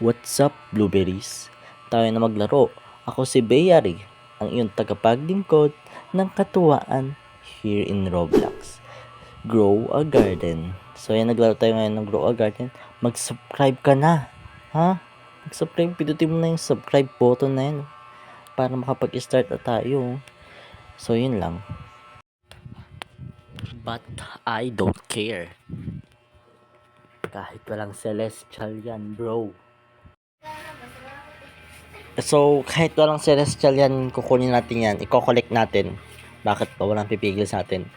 What's up, blueberries? Tayo na maglaro. Ako si Bayari, ang iyong tagapaglingkod ng katuwaan here in Roblox. Grow a garden. So, yan, naglaro tayo ngayon ng Grow a Garden. Mag-subscribe ka na. Ha? Mag-subscribe. Pindutin mo na yung subscribe button na yan para makapag-start na tayo. So, yun lang. But I don't care. Kahit walang celestial yan, bro. So, kahit walang celestial yan, kukunin natin yan. I-collect natin. Bakit pa? Walang pipigil sa atin.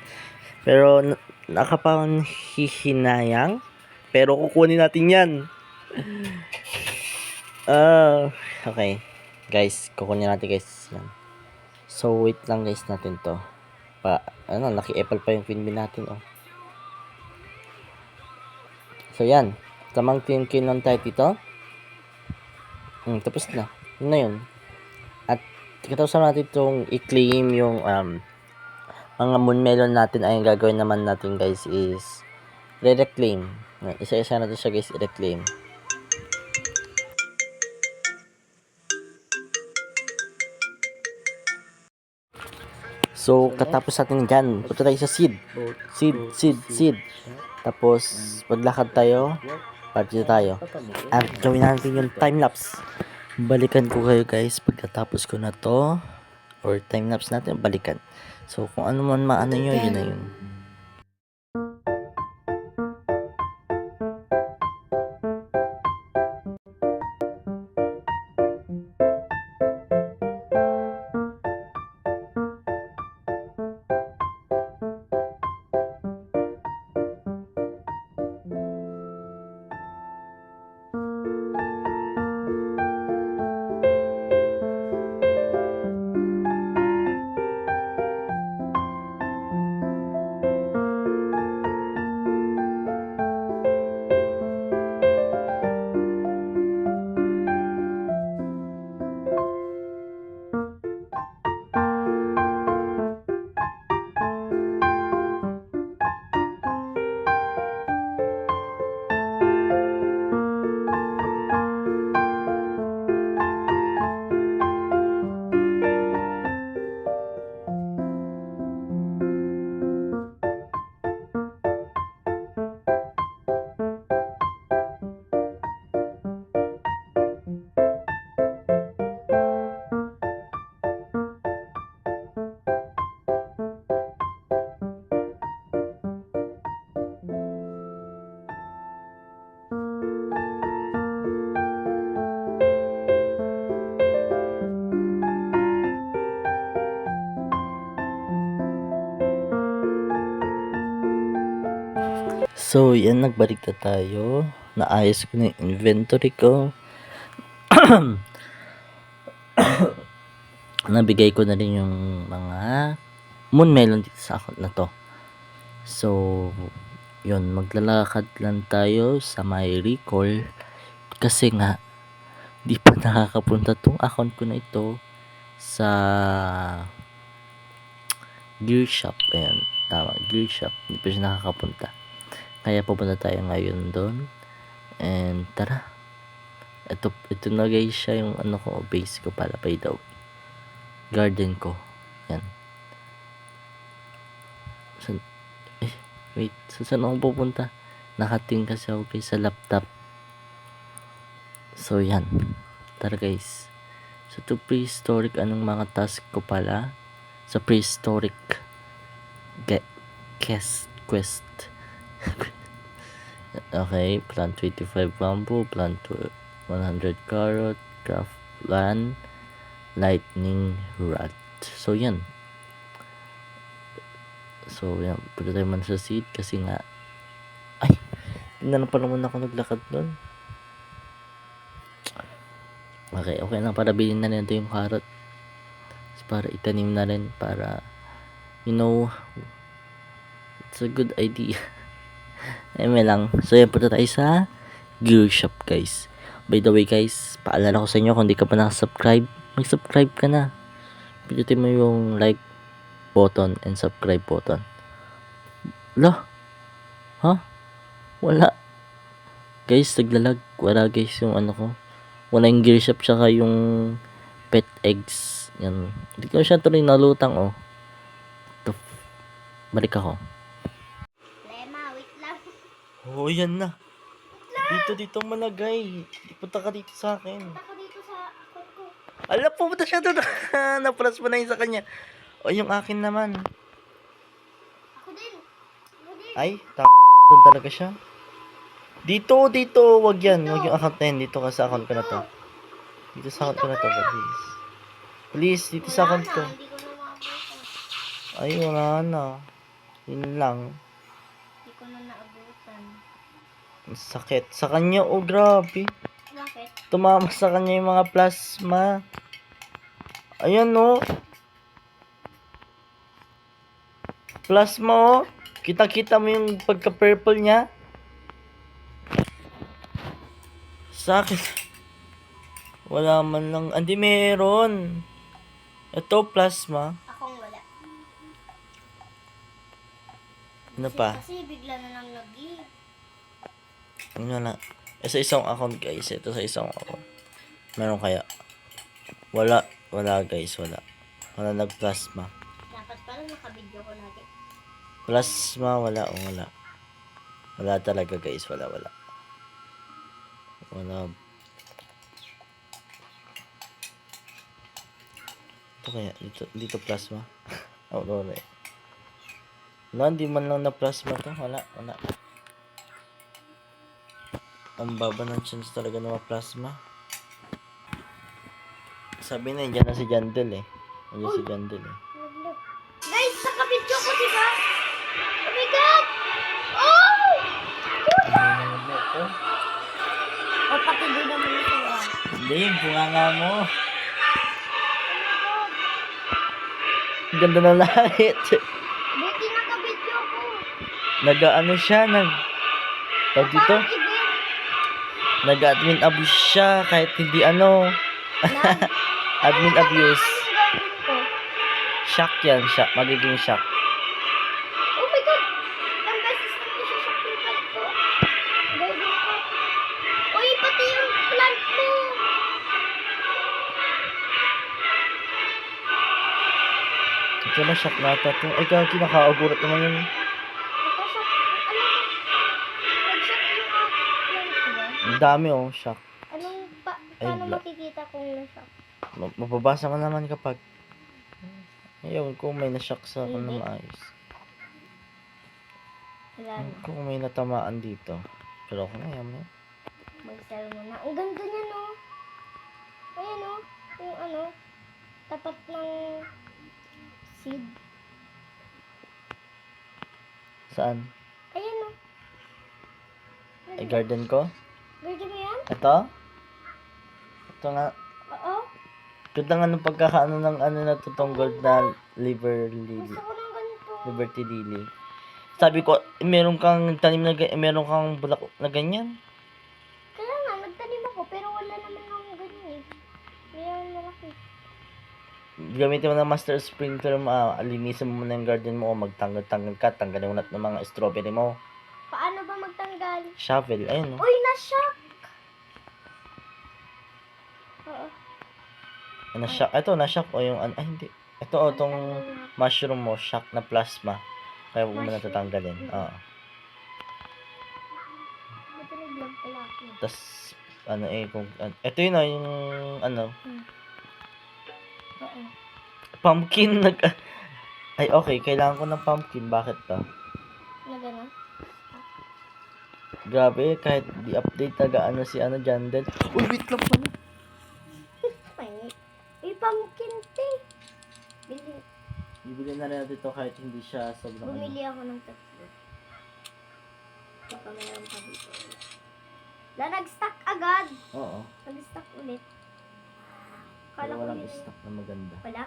Pero, nakapanhihinayang. Pero, kukunin natin yan. Okay. Guys, kukunin natin guys. Yan. So, wait lang guys natin to. Laki apple pa yung queen bee natin, oh. So, yan. Tamang kinon tayo dito. Tapos na. Yun na yun. At katapos natin itong i-claim yung mga moon melon natin. Ay, gagawin naman natin guys is re-reclaim. Isa-isa natin siya guys i-reclaim. So, katapos natin dyan, punta tayo sa seed. Seed. Tapos, maglakad tayo. Party tayo. At gawin natin yung time-lapse. Balikan ko kayo guys pagkatapos ko na to. Or time-lapse natin, balikan. So, kung ano man maano nyo, yun na yun. So, yan, nagbalik na tayo. Naayos ko na yung inventory ko. Nabigay ko na rin yung mga moon melon dito sa account na to. So, yun, maglalakad lang tayo sa my recall. Kasi nga, di pa nakakapunta tong account ko na ito sa gear shop. Ayan, tama, gear shop. Di pa siya nakakapunta. Kaya pupunta tayo ngayon doon. And tara. Ito na guys siya yung base ko pala by the way. Garden ko. Yan. Wait. Saan ako pupunta? Nakating kasi ako guys sa laptop. So yan. Tara guys. So to prehistoric, anong mga task ko pala? Sa prehistoric quest. Okay, plant 25 bamboo, plant 100 carrot, craft land, lightning rod. So yan. Punta tayo man sa seed kasi nga hindi na pa naman ako naglakad doon. Okay na, para bilhin na nito yung carrot. Para itanim na rin, para it's a good idea. May lang. So yan, punta tayo sa gear shop guys. By the way guys, paalala ko sa inyo, kung di ka pa nakasubscribe, mag-subscribe ka na. Pindutin mo yung like button and subscribe button. Wala. Guys, naglalag. Wala guys yung ko. Wala yung gear shop tsaka yung pet eggs. Yan. Hindi ko siya tuloy nalutang, oh. Ito. Balik ako. Lema, wait lang. Oh, yan na. Dito malagay. Punta ka dito sa akin. Punta ka dito sa account ko. Ala, pumunta siya doon. Napalas mo na yun sa kanya. O, yung akin naman. Ako din. Ako din. Ay, doon talaga siya. Dito. Wag yan. Wag yung account na yan. Dito ka sa account ko na to. Dito sa account ko na to, please. Please, dito sa account ko. Hindi ko na maabutan. Ay, wala na. Yun lang. Hindi ko na naabutan. Ang sakit. Sa kanya, oh, grabe. Bakit? Tumama sa kanya yung mga plasma. Ayan, oh. Plasma, oh. Kita-kita mo yung pagka-purple niya. Sa akin. Wala man lang. Andi, meron. Ito, plasma. Akong wala. Ano pa? Kasi bigla na lang nag-give. Ano na? Sa isang account, guys. Ito sa isang account. Meron kaya? Wala. Wala, guys. Wala. Wala nag-plasma. Dapat pala nakabidyo ko lagi. Plasma, wala. O, wala. Wala talaga, guys. Wala. Wala. Ito kaya? Dito plasma. Oh, wala eh. Wala, hindi man lang na plasma to. Wala. Ang baba ng chance talaga na ma-plasma. Sabi na, dyan na si Jandel eh. Nandiyan si Jandel eh. Naglag. Guys, nakabidyo ko, diba? Oh my God! Oh! O, pati din naman ito, ah. Hindi, yung bunganga mo. Ang ganda ng langit. Buti nakabidyo ko. Nag-ano siya, tawag dito? Parang event. Nag-admin abuse siya kahit hindi ano. Admin abuse. Anong gagawin ko? Shock yan, shock. Magiging shock. Oh my God! Ilang beses na isi-shock yung plant ko. Gagawin ko. Uy, pati yung plant mo! Ito na, shock na ito. Ay, kaki, nakaugurat naman yun. Nagka-shock. Ano? Nag-shock yung plant ko ba? Ang dami oh, shock. Paano makikita kung na-shock? Mababasa ka naman kapag ayun, kung may na-shock sa akin na Hindi. maayos. Wala na. Kung may natamaan dito. Pero ako na yan. Mag-sell mo na. Ang ganda niya, no? Ayan, no? Yung ano, tapat ng seed. Saan? Ayan, no? Ay, garden ko? Garden mo yan? Ito? Ito nga. Oo. Ganda nga nung pagkakaano ng ano na tutong gold na liver lily. Gusto ko ng ganito. Liberty lily. Sabi ko, meron kang tanim na meron kang bulak na ganyan. Kaya nga, nagtanim ako, pero wala naman akong ganyan eh. Mayroon malaki. Gamitin mo na master sprinkler mo, alinisin mo na yung garden mo, o magtanggal-tanggal ka, tanggalin mo na ng mga strawberry mo. Paano ba magtanggal? Shovel, ayun no. Uy, na-shock! Oo. Na-shock, ito na-shock o yung ay hindi. Ito o, tong mushroom mo, shock na plasma. Kaya huwag mo na tatanggalin. Oo. Ito nag-vlog pala ako. Tapos, ano kung, ito yun yung, ano, Oo. pumpkin, ay okay, kailangan ko ng pumpkin, bakit ba? Na gano'n? Grabe, kahit di update taga si Jandel. Uy, wait lang pala. May pumpkin tea. Bili. Bibili na rin natin ito kahit hindi siya sobrang Bumili ako ng tatlo. Baka mayroon pa dito. Nag-stock agad. Oo. Nag-stock ulit. Pero Kala ko walang yun. stock na maganda. Wala.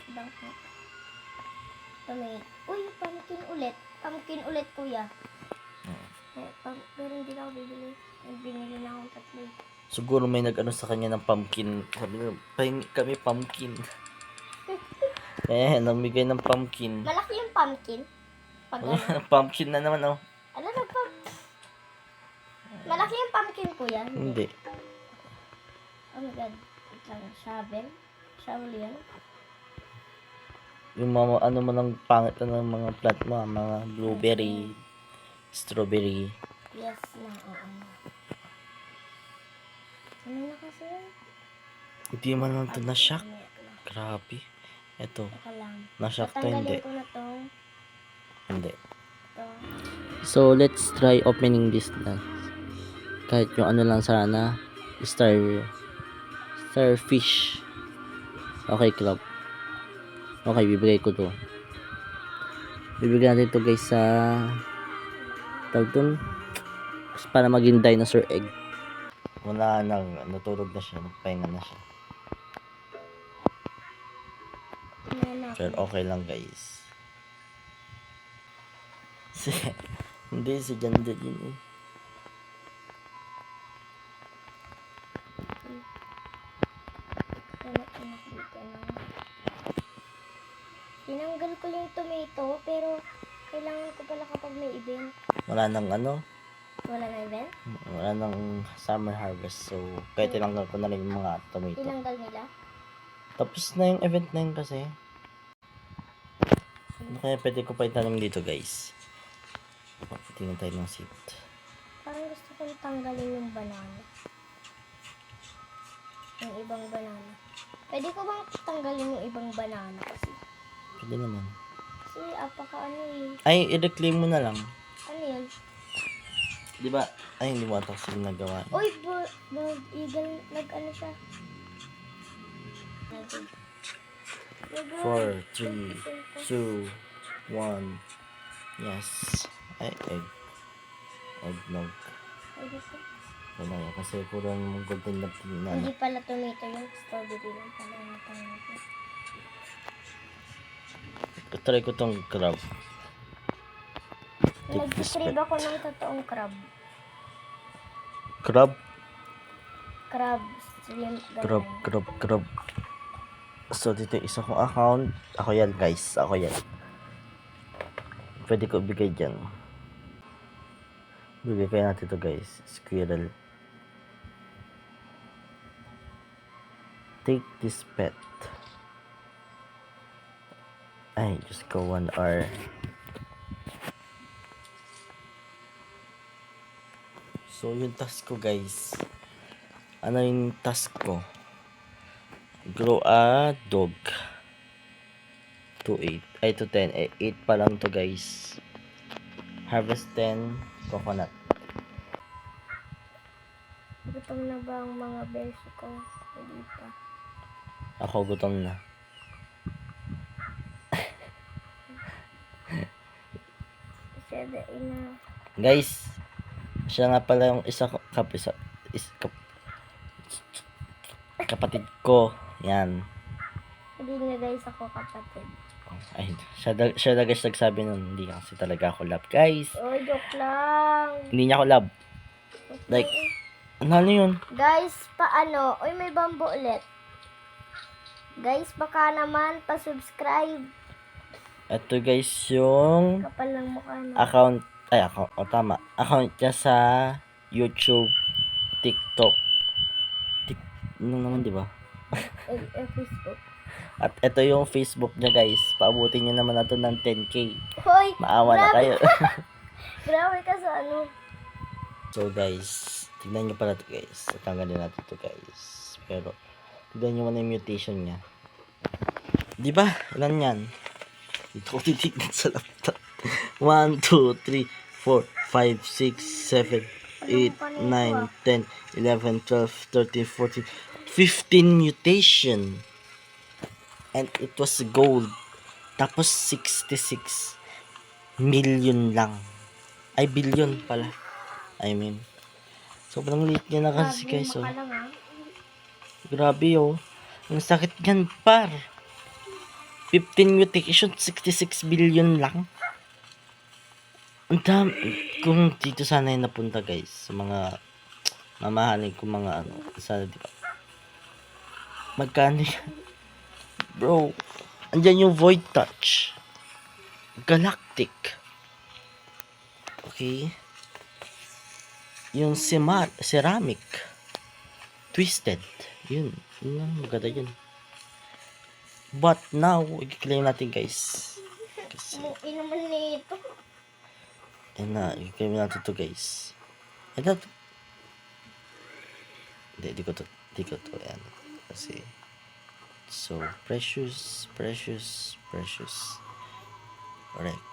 Ibang ko. Ito may. Uy, pumpkin ulit. Pumpkin ulit, kuya. Pero hindi na ako bibili. Binili na akong tatlo. Siguro may nag-ano sa kanya ng pumpkin. Sabi niya, pahingi kami pumpkin. Namigay ng pumpkin. Malaki yung pumpkin. Pag ano. Pumpkin na naman, oh. Ano na po? Malaki yung pumpkin, kuya. Hindi. Oh my god. Wait lang. Shovel? Shovel yan? Yung mga ano mo ng pangit na ng mga plant mo, mga blueberry, strawberry. Yes na. Ano. Ano na kasi yun? Hindi man lang ito na-shock. Mamaya na. Grabe. Ito, Teka lang. na-shock to Tatanggalin hindi. ko na to. Hindi. To. So, let's try opening this na. Kahit yung ano lang sana, starfish. Okay, club. Okay, bibigay ko to. Bibigyan natin to guys sa tawag dun, para maging dinosaur egg. Wala nang natulog na siya, nagpahinga na siya. Ayan na. Pero okay lang guys. Hindi si Janda yun eh. Anak dito na. Tinanggal ko yung tomato, pero kailangan ko pala kapag may event. Wala nang ano, Wala na event? wala nang summer harvest. So, kaya tinanggal ko na rin yung mga tomato. Tinanggal nila? Tapos na yung event na yun kasi. Ano kaya pwede ko pa itanim dito guys? Tingnan tayo ng seed. Parang gusto kong tanggalin yung banana. Yung ibang banana. Pwede ko bang tanggalin yung ibang banana kasi? Pwede naman. Kasi apaka ano eh. Ay, i-reclaim mo na lang. Ano yun? Di ba? Ay, hindi mo ata kasi nagawa. Uy, bald eagle. Nag-ano siya? 4, 3, 2, 1. Yes. Ay, egg. Eggnog. Wala yan. Kasi puro yung golden na Hindi pala tomato yung strawberry lang pala yung tomato. Try ko tong crab. Nag-crave ako ng totoong crab. Crab? Crab, shrimp, Crab, ganun. crab, crab. So, dito yung isa kong account. Ako yan, guys. Ako yan. Pwede ko ibigay dyan. Bibigay natin to guys. Squirrel. Take this pet. Ay, just go 1 hour. So, yung task ko guys. Ano yung task ko? Grow a dog. To 8. Ay, to 10. 8 pa lang to guys. Harvest 10 coconut. Gutom na ba ang mga beso ko? Hindi pa. Ako gutom na. Sada ina. Guys, siya nga pala yung isa kapatid ko. Yan. Hindi nga guys ako kapatid. Ay, siya na guys nagsabi nun. Hindi kasi talaga ako love. Guys, Oh, joke lang. hindi niya ako love. Like, ano yun? Guys, paano? Uy, may bambo ulit. Guys, baka naman pa-subscribe. Ito guys yung Kapal ng mukha na. account, tama. Account niya sa YouTube, TikTok. Ano naman, di ba? Facebook. At ito yung Facebook niya guys. Paabutin niyo naman nato ng 10k. Hoy, Maawa na grabe kayo. grabe ka sa ano. So guys, tignan nyo pala to guys. Tatanggalin natin to guys. Pero, tignan nyo muna yung mutation niya. Di ba? Ilan yan? Dito ko titignan sa laptop. 1, 2, 3, 4, 5, 6, 7, 8, 9, 10, 11, 12, 13, 14, 15 mutation. And it was gold. Tapos 66 million lang. Ay, billion pala. I mean, sobrang liit niya na kasi guys. Oh. Mukha lang ah. Grabe oh. Ang sakit yan par. 15 mutation, 66 billion lang. Ang dami. Kung dito sana yung napunta guys. Sa mga mamahalin ko mga ano. Sana diba. Magkano yan? Bro. Andyan yung void touch. Galactic. Okay. Yung ceramic. Twisted. Yun lang, maganda yun. But now, i-claim natin guys. Kasi, Muki naman nito. yun na, i-claim natin to guys. Ito, di ko to, yan. Kasi, so, precious. Alright,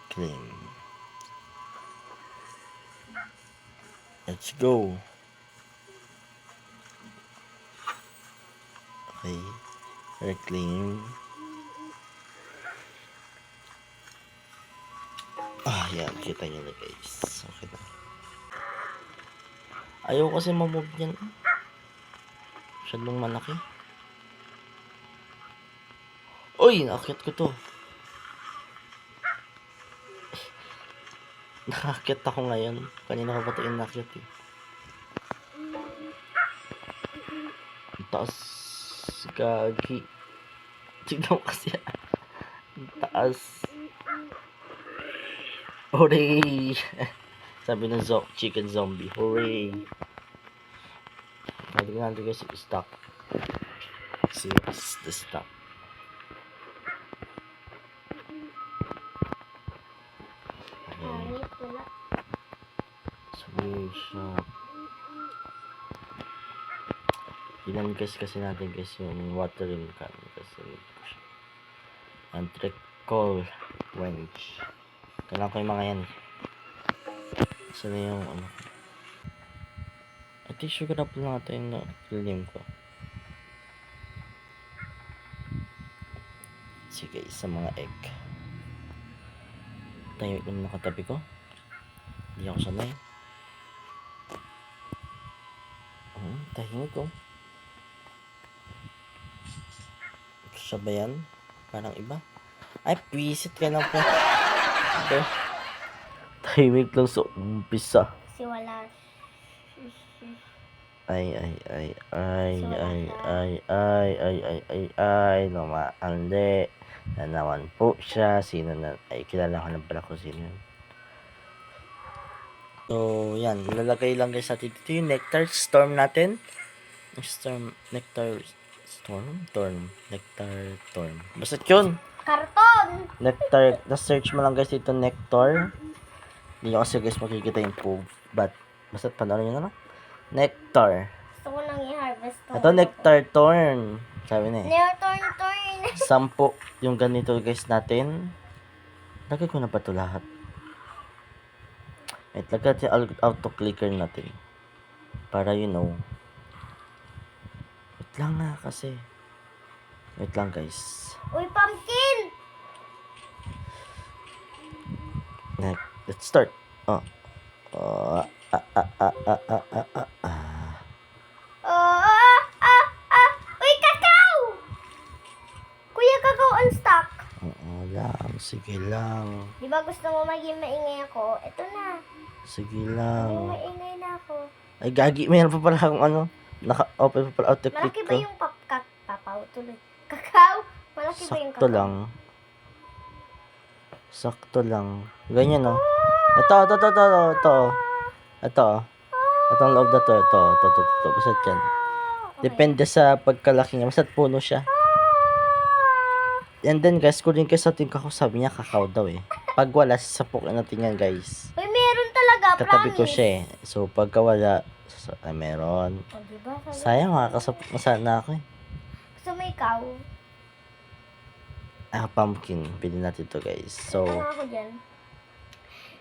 claim. Let's go. Okay, reclaim. Yan, kita nyo na guys. Okay na. Ayaw kasi mamove yan. Masyadong malaki. Uy, nakakit ko to. Nakakit ako ngayon. Kanina ko ba ito inakit eh. Ang taas. Gagi. Tignan mo kasi. Ang taas. Hooray! Sabi ng chicken zombie. Hooray! Tignan natin guys, stock. See what's the stock. Hangit wala. Screenshot. Ilan guys kasi natin guys yung watering can kasi antricol wench. Kailangan ko yung mga yan. Saan na yung ano? At issue ko na po lang ito yung film ko. Sige, sa mga egg. Tayo ko na nakatabi ko. Hindi ako sanay. Tahimik ko. Siya ba yan? Parang iba. Ay, visit ka lang po. Okay. Tahimik lang sa umpisa. Kasi wala. Lumaandi na naman po siya. Sino na, kilala ko na pala kung sino yun. So, yan, lalagay lang guys natin dito yung nectar storm natin. Nectar storm. Basta yun. Karton! Nectar, na-search mo lang guys dito nectar. Hindi nyo kasi guys makikita yung pove. But, basta panoorin nyo na lang. Nectar. Gusto ko nang i-harvest to. Ito nectar thorn. Sabi na eh. Torn. 10 yung ganito guys natin. Lagay ko na ba ito lahat? Wait, lagay natin auto clicker natin. Para you know. Wait lang na kasi. Wait lang guys. Uy, pumpkin! Let's start. Uy, kakao! Kuya, kakao unstuck. Lang. Sige lang. Di ba gusto mo maging maingay ako? Ito na. Sige Maging lang. maingay na ako. Ay, gagi. Mayroon pa pala akong ano. Naka-open pa pala auto click Malaki ko. ba yung papaw tuloy? Kakao? Malaki ba yung Sakto kakao? lang. Sakto lang. Ganyan, no? Ito. Itong loob na to. Ito. Basta yan. Okay. Depende sa pagkalaki niya. Basta puno siya. And then guys, kung rin kayo sa ating kakao, sabi niya kakao daw eh. Pag wala, sasapukin natin yan guys. Uy, meron talaga, Katabi ko promise. siya eh. So, pagka wala, meron. O, diba? Sayang, makakasapok na sana ako eh. Gusto mo ikaw? Pumpkin. Pili natin to guys. So, Ano ako dyan?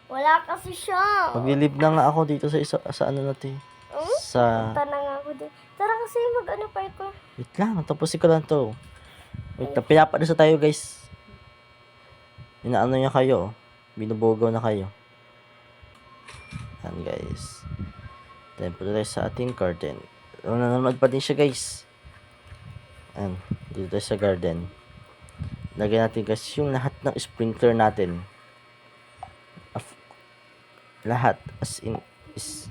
Wala kasi siya. maglilib na nga ako dito sa ano natin. Sa, Punta na nga ako dyan. Tara kasi mag-ano parkour. wait lang, tapusin ko lang to. Wait lang, pinapadasa tayo guys. Inaano niya kayo. Binubugaw na kayo. Yan guys. Then, punta tayo sa ating garden. Nanonood pa din siya guys. Ayan, dito tayo sa garden. Lagyan natin guys yung lahat ng sprinkler natin. Lahat as in is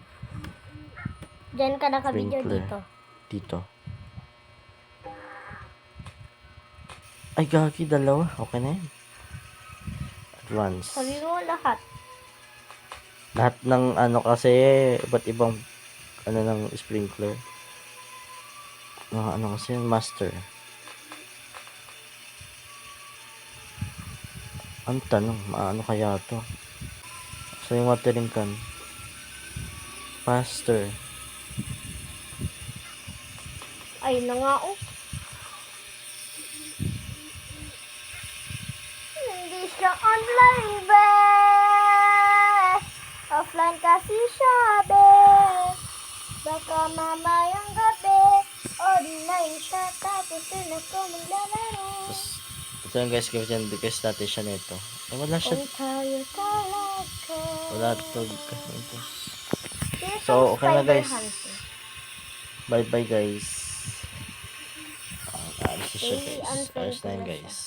Diyan ka naka-video Sprinkler. dito. dito. Ay gagi, dalawa. Okay na yan. Advance. Sabi mo lahat. Lahat ng ano kasi iba't ibang ano ng sprinkler. ano kasi yun, master. Ang tanong, maano kaya to? So yung watering can. Master. Ayun na nga, oh. Hindi siya online, be. Offline kasi siya, be. Baka mamayang gabi, online siya, tapos doon ako maglalaro. Tapos, ito yung guys, gawin request natin siya nito. Eh, wala siya. Kung tayo talaga. Wala to. Ito. Here's So, some okay na, spider guys. hunting. Bye-bye, guys. Alis na siya, Daily guys. unfriend Alis na ko yun, na siya. guys.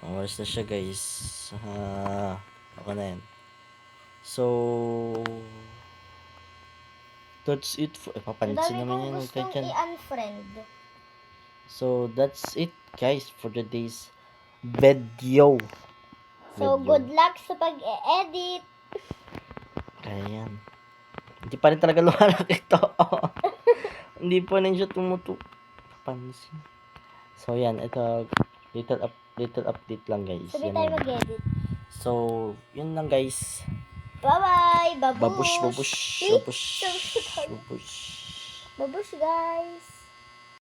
Alis na siya, guys. Okay na yan. So, that's it for... Ang Papansin dami naman kong yan. Huwag gustong kayo dyan. i-unfriend. So, that's it, guys, for today's video. So, Video. good luck sa pag-e-edit. Kaya yan. Hindi pa rin talaga lumalaki ito. Hindi pa rin siya pansin. So, yan. Ito, little update lang, guys. Sabi Yan tayo lang. mag-edit. So, yun lang, guys. Bye-bye! Babush! Babush, babush, See? babush, So, babush. babush, guys!